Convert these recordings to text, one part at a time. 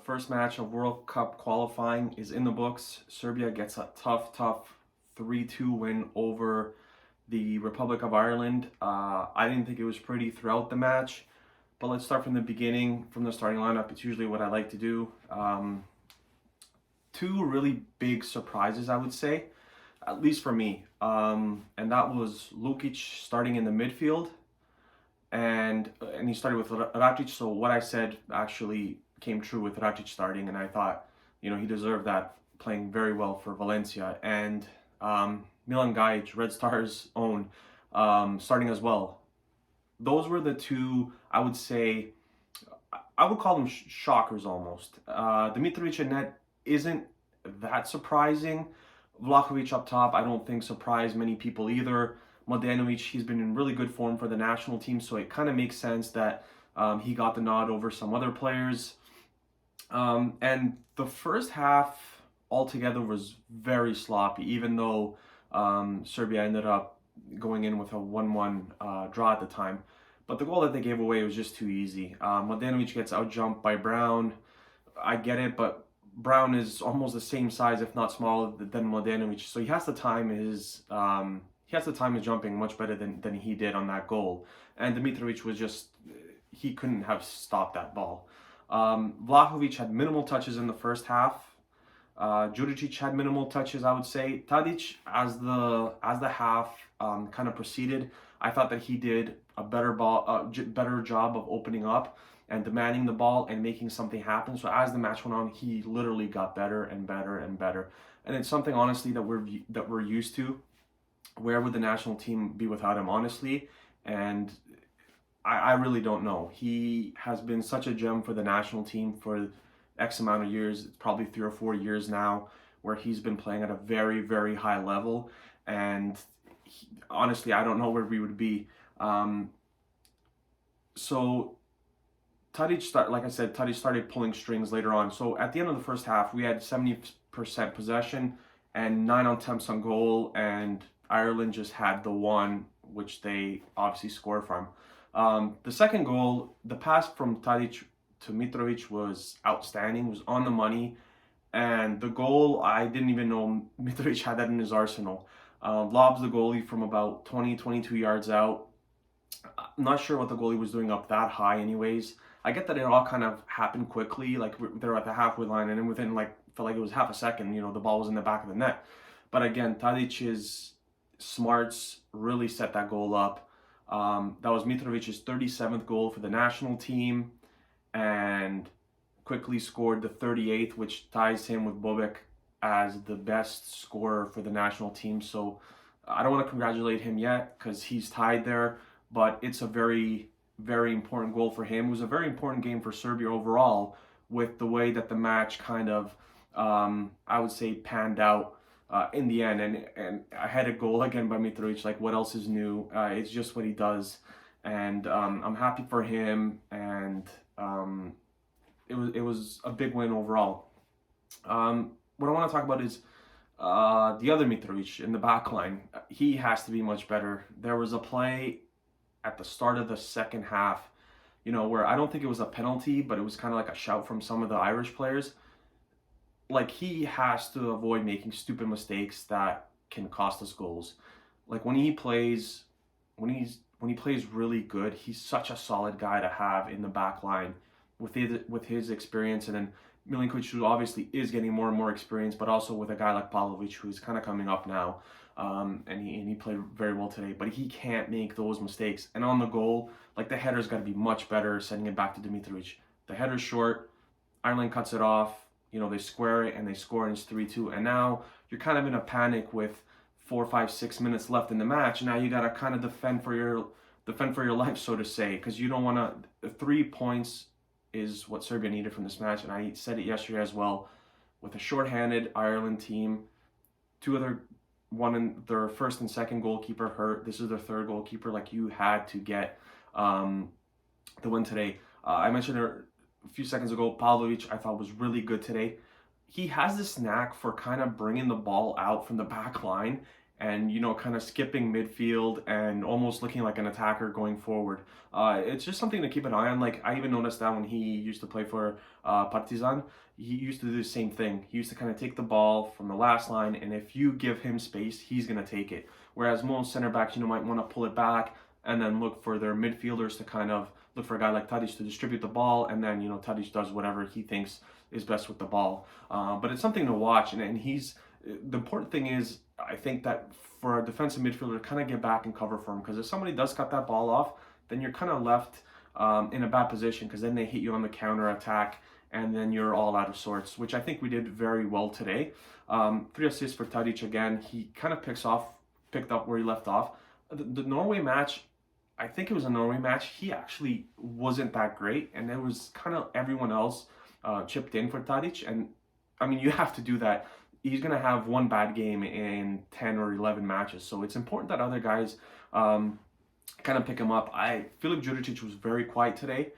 first match of World Cup qualifying is in the books. Serbia gets a tough 3-2 win over the Republic of Ireland. I didn't think it was pretty throughout the match, but let's start from the beginning, from the starting lineup. It's usually what I like to do. Two really big surprises, I would say, at least for me. And that was Lukic starting in the midfield, and he started with Rakic. So what I said actually came true with Rakic starting, and I thought, he deserved that, playing very well for Valencia. And Milan Gajic, Red Star's own, starting as well. Those were the two, I would say, I would call them shockers almost. Mitrović in net isn't that surprising. Vlahović up top, I don't think surprised many people either. Mladenovic, he's been in really good form for the national team, so it kind of makes sense that he got the nod over some other players. And the first half altogether was very sloppy, even though Serbia ended up going in with a 1-1 draw at the time. But the goal that they gave away was just too easy. Mladenovic gets outjumped by Brown. I get it, but Brown is almost the same size, if not smaller, than Mladenovic, so he has to time his jumping much better than he did on that goal. And Mitrović was just, he couldn't have stopped that ball. Vlahović had minimal touches in the first half. Đuričić had minimal touches, I would say. Tadić, as the half kind of proceeded, I thought that he did a better job of opening up and demanding the ball and making something happen. So as the match went on, he literally got better and better and better. And it's something, honestly, that we're used to. Where would the national team be without him, honestly? And I really don't know. He has been such a gem for the national team for X amount of years. It's probably 3 or 4 years now where he's been playing at a very, very high level. And honestly, I don't know where we would be. So Tadić started pulling strings later on. So at the end of the first half, we had 70% possession and 9 attempts on goal, and Ireland just had the one, which they obviously scored from. The second goal, the pass from Tadić to Mitrović was outstanding, was on the money. And the goal, I didn't even know Mitrović had that in his arsenal. Lobs the goalie from about 22 yards out. I'm not sure what the goalie was doing up that high anyways. I get that it all kind of happened quickly, like they're at the halfway line, and then within felt like it was half a second, the ball was in the back of the net. But again, Tadic's smarts really set that goal up. That was Mitrovic's 37th goal for the national team, and quickly scored the 38th, which ties him with Bobek as the best scorer for the national team. So I don't want to congratulate him yet because he's tied there, but it's a very, very important goal for him. It was a very important game for Serbia overall, with the way that the match kind of, I would say, panned out in the end. And I had a goal again by Mitrović. Like, what else is new? It's just what he does. And I'm happy for him. And it was a big win overall. What I want to talk about is the other Mitrović in the back line. He has to be much better. There was a play at the start of the second half, where I don't think it was a penalty, but it was kind of like a shout from some of the Irish players. Like, he has to avoid making stupid mistakes that can cost us goals. Like, when he plays really good, he's such a solid guy to have in the back line with his experience. And then Milinkovic, who obviously is getting more and more experience, but also with a guy like Pavlović, who's kind of coming up now. And he played very well today, but he can't make those mistakes. And on the goal, like, the header's got to be much better, sending it back to Mitrović. The header's short, Ireland cuts it off, they square it and they score, and it's 3-2. And now you're kind of in a panic with 4, 5, 6 minutes left in the match. And now you got to kind of defend for your life, so to say, because you don't want to. 3 points is what Serbia needed from this match, and I said it yesterday as well. With a shorthanded Ireland team, their first and second goalkeeper hurt. This is their third goalkeeper. Like, you had to get the win today. I mentioned it a few seconds ago. Pavlović, I thought, was really good today. He has this knack for kind of bringing the ball out from the back line and kind of skipping midfield and almost looking like an attacker going forward. It's just something to keep an eye on. Like, I even noticed that when he used to play for Partizan, he used to do the same thing. He used to kind of take the ball from the last line, and if you give him space, he's going to take it. Whereas most center backs, might want to pull it back and then look for their midfielders to kind of look for a guy like Tadić to distribute the ball, and then Tadić does whatever he thinks is best with the ball. But it's something to watch, and the important thing is, I think that for a defensive midfielder to kind of get back and cover for him, because if somebody does cut that ball off, then you're kind of left in a bad position, because then they hit you on the counter attack, and then you're all out of sorts, which I think we did very well today. 3 assists for Tadić again. He kind of picked up where he left off. The Norway match, I think it was a Norway match, he actually wasn't that great, and it was kind of everyone else chipped in for Tadić, and I mean, you have to do that. He's going to have one bad game in 10 or 11 matches, so it's important that other guys kind of pick him up. Filip Đuričić was very quiet today,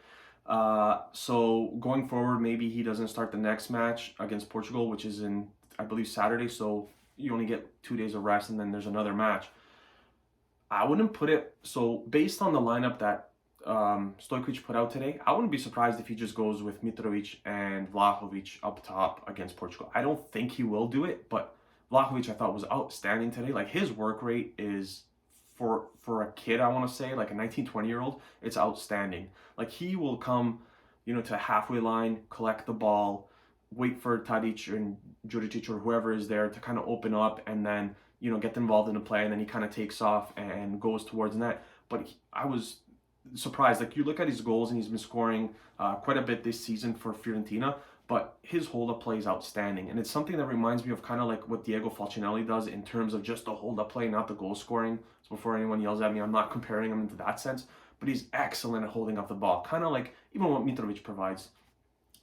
so going forward, maybe he doesn't start the next match against Portugal, which is in, I believe, Saturday, so you only get 2 days of rest, and then there's another match. I wouldn't put it, so based on the lineup that Stojković put out today, I wouldn't be surprised if he just goes with Mitrović and Vlahović up top against Portugal. I don't think he will do it, but Vlahović I thought was outstanding today. Like, his work rate is, for a kid, I want to say, like a 19, 20-year-old, it's outstanding. Like, he will come, to halfway line, collect the ball, wait for Tadić and Đuričić or whoever is there to kind of open up, and then, get them involved in the play, and then he kind of takes off and goes towards net. But I was surprised. Like, you look at his goals, and he's been scoring quite a bit this season for Fiorentina, but his hold-up play is outstanding, and it's something that reminds me of kind of like what Diego Falcinelli does in terms of just the hold-up play, not the goal scoring. So before anyone yells at me, I'm not comparing him into that sense, but he's excellent at holding up the ball, kind of like even what Mitrović provides.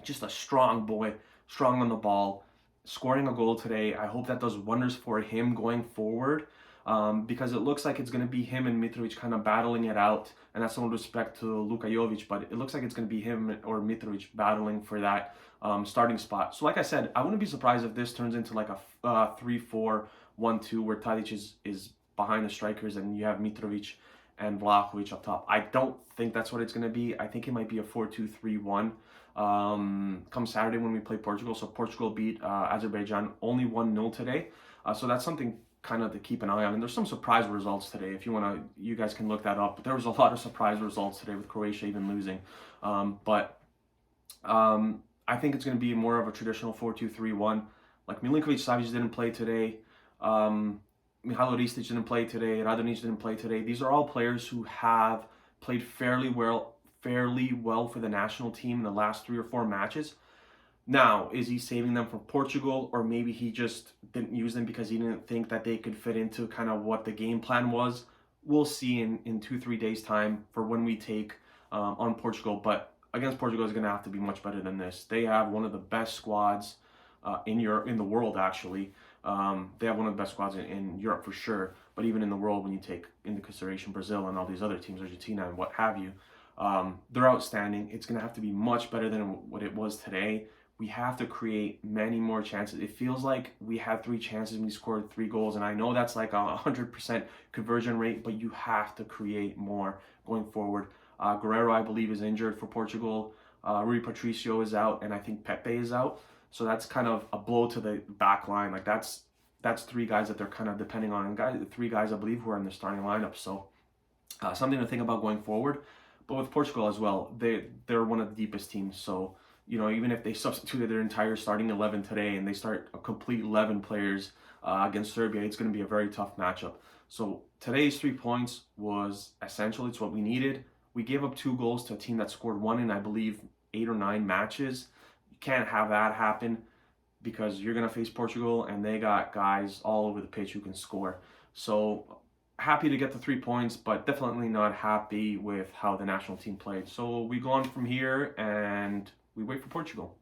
Just a strong boy, strong on the ball, scoring a goal today. I hope that does wonders for him going forward, because it looks like it's going to be him and Mitrović kind of battling it out, and that's no respect to Luka Jovic, but it looks like it's going to be him or Mitrović battling for that starting spot. So like I said, I wouldn't be surprised if this turns into like a 3-4-1-2 where Tadić is behind the strikers and you have Mitrović and Vlahović up top. I don't think that's what it's going to be. I think it might be a 4-2-3-1 come Saturday when we play Portugal. So Portugal beat Azerbaijan only 1-0 today. So that's something kind of to keep an eye on. And there's some surprise results today. If you want to, you guys can look that up. But there was a lot of surprise results today with Croatia even losing. I think it's going to be more of a traditional 4-2-3-1. Like, Milinković-Savić didn't play today. Mihajlo Ristic didn't play today. Radonjić didn't play today. These are all players who have played fairly well for the national team in the last 3 or 4 matches. Now, is he saving them for Portugal, or maybe he just didn't use them because he didn't think that they could fit into kind of what the game plan was? We'll see in 2-3 days' time for when we take on Portugal. But against Portugal is going to have to be much better than this. They have one of the best squads in the world, actually. They have one of the best squads in Europe for sure, but even in the world, when you take into consideration Brazil and all these other teams, Argentina and what have you, they're outstanding. It's going to have to be much better than what it was today. We have to create many more chances. It feels like we had 3 chances and we scored 3 goals, and I know that's like a 100% conversion rate, but you have to create more going forward. Guerreiro, I believe, is injured for Portugal. Rui Patricio is out, and I think Pepe is out. So that's kind of a blow to the back line. Like, that's 3 guys that they're kind of depending on, and 3 guys I believe who are in the starting lineup. So something to think about going forward. But with Portugal as well, they're one of the deepest teams. So even if they substituted their entire starting 11 today and they start a complete 11 players against Serbia, it's going to be a very tough matchup. So today's 3 points was essential. It's what we needed. We gave up 2 goals to a team that scored 1 in, I believe, 8 or 9 matches. You can't have that happen, because you're going to face Portugal and they got guys all over the pitch who can score. So happy to get the 3 points, but definitely not happy with how the national team played. So we go on from here and we wait for Portugal.